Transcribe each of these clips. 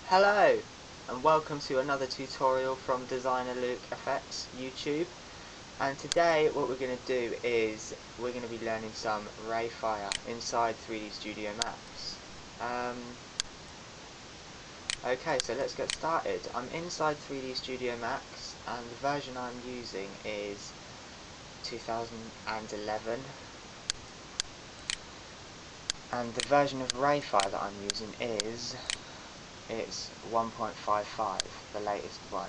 Hello and welcome to another tutorial from Designer Luke FX YouTube, and today what we're going to do is we're going to be learning some ray fire inside 3D Studio Max. Okay, so let's get started. I'm inside 3D Studio Max and the version I'm using is 2011, and the version of ray fire that I'm using is it's 1.55, the latest one.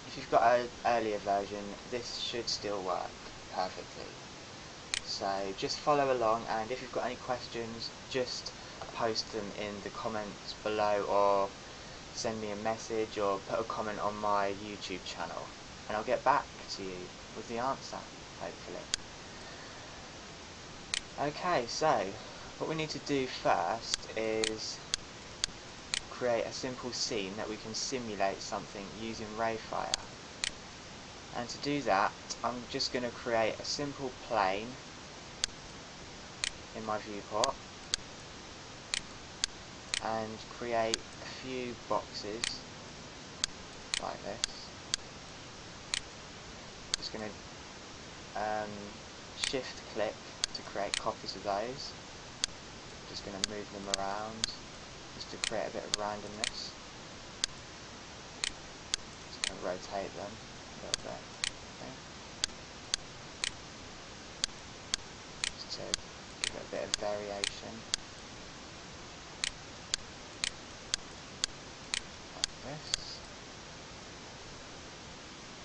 If you've got an earlier version, this should still work perfectly. So just follow along, and if you've got any questions, just post them in the comments below, or send me a message, or put a comment on my YouTube channel, and I'll get back to you with the answer, hopefully. Okay, so what we need to do first is create a simple scene that we can simulate something using ray fire. And to do that, I'm just going to create a simple plane in my viewport and create a few boxes like this. Just going to shift click to create copies of those. Just going to move them around just to create a bit of randomness. Just going to rotate them a little bit. Okay. Just to give it a bit of variation. Like this.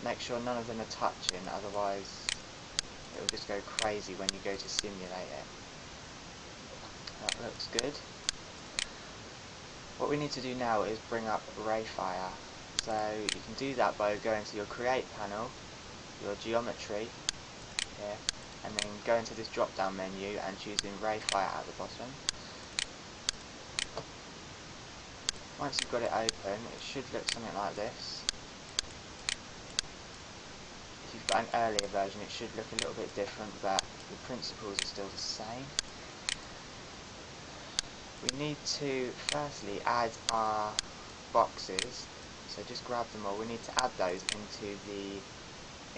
Make sure none of them are touching, otherwise it will just go crazy when you go to simulate it. That looks good. What we need to do now is bring up ray fire. So you can do that by going to your create panel, your geometry here, and then go into this drop down menu and choosing ray fire at the bottom. Once you've got it open, it should look something like this. If you've got an earlier version, it should look a little bit different, but the principles are still the same. We need to firstly add our boxes, so just grab them all. We need to add those into the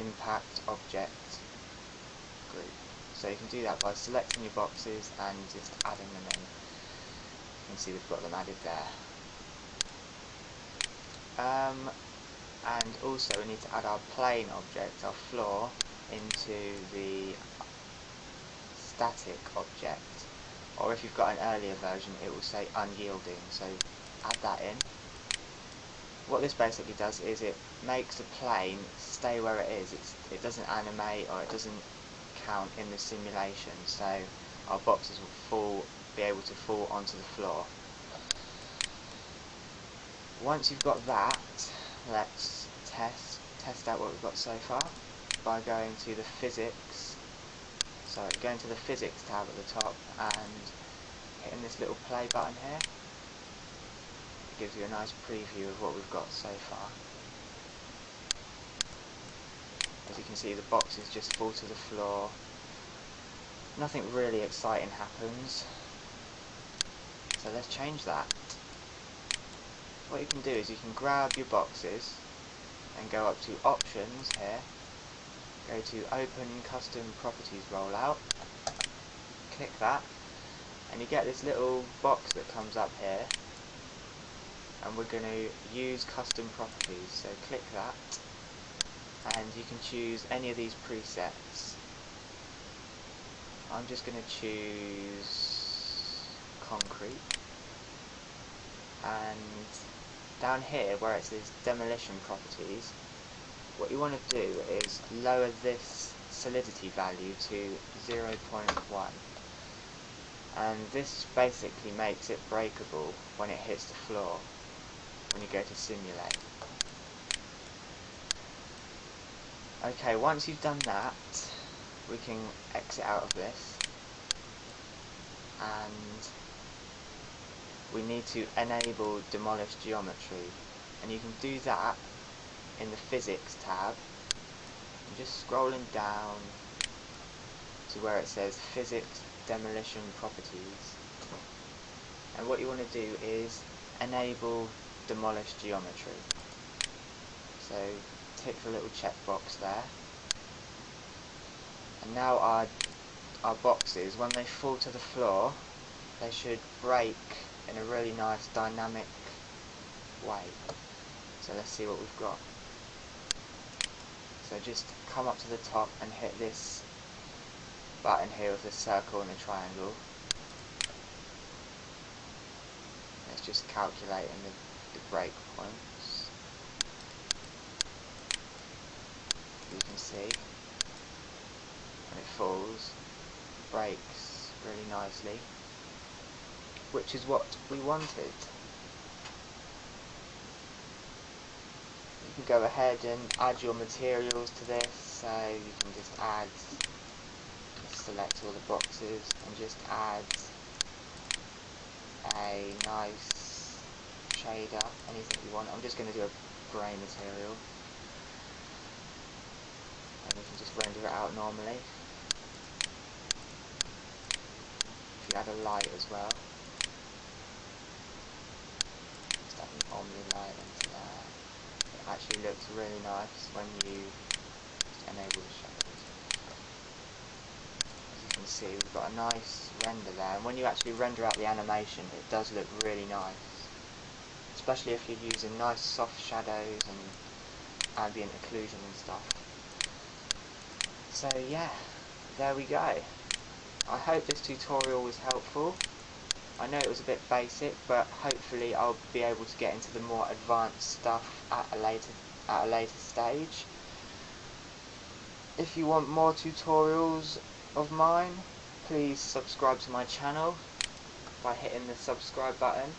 impact object group. So you can do that by selecting your boxes and just adding them in. You can see we've got them added there. And also we need to add our plane object, our floor, into the static object. Or if you've got an earlier version, it will say unyielding, so add that in. What this basically does is it makes the plane stay where it is. It doesn't animate, or it doesn't count in the simulation, so our boxes will be able to fall onto the floor. Once you've got that, let's test out what we've got so far by going to the physics. So going to the physics tab at the top and hitting this little play button here. It gives you a nice preview of what we've got so far. As you can see, the boxes just fall to the floor. Nothing really exciting happens. So let's change that. What you can do is you can grab your boxes and go up to options here. Go to Open Custom Properties Rollout, click that, and you get this little box that comes up here, and we're going to use custom properties, so click that, and you can choose any of these presets. I'm just going to choose concrete, and down here where it says demolition properties, what you want to do is lower this solidity value to 0.1, and this basically makes it breakable when it hits the floor when you go to simulate. Okay, once you've done that, we can exit out of this, and we need to enable demolish geometry, and you can do that in the physics tab. I'm just scrolling down to where it says physics demolition properties, and what you want to do is enable demolish geometry. So tick the little checkbox there. And now our boxes, when they fall to the floor, they should break in a really nice dynamic way. So let's see what we've got. So just come up to the top and hit this button here with the circle and the triangle. It's just calculating the break points. You can see when it falls, it breaks really nicely, which is what we wanted. You can go ahead and add your materials to this, so you can just select all the boxes and just add a nice shader, anything you want. I'm just going to do a grey material, and you can just render it out normally. If you add a light as well, just add an omni light into there. It actually looks really nice when you enable the shadows. As you can see, we've got a nice render there, and when you actually render out the animation, it does look really nice, especially if you're using nice soft shadows and ambient occlusion and stuff. So yeah, there we go. I hope this tutorial was helpful. I know it was a bit basic, but hopefully I'll be able to get into the more advanced stuff at a later stage. If you want more tutorials of mine, please subscribe to my channel by hitting the subscribe button.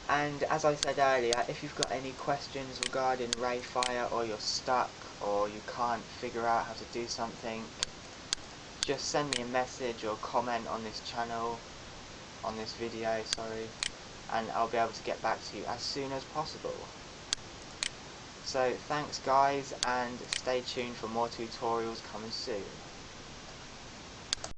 And as I said earlier, if you've got any questions regarding Rayfire, or you're stuck, or you can't figure out how to do something, just send me a message or comment on this channel, on this video, sorry, and I'll be able to get back to you as soon as possible. So thanks guys, and stay tuned for more tutorials coming soon.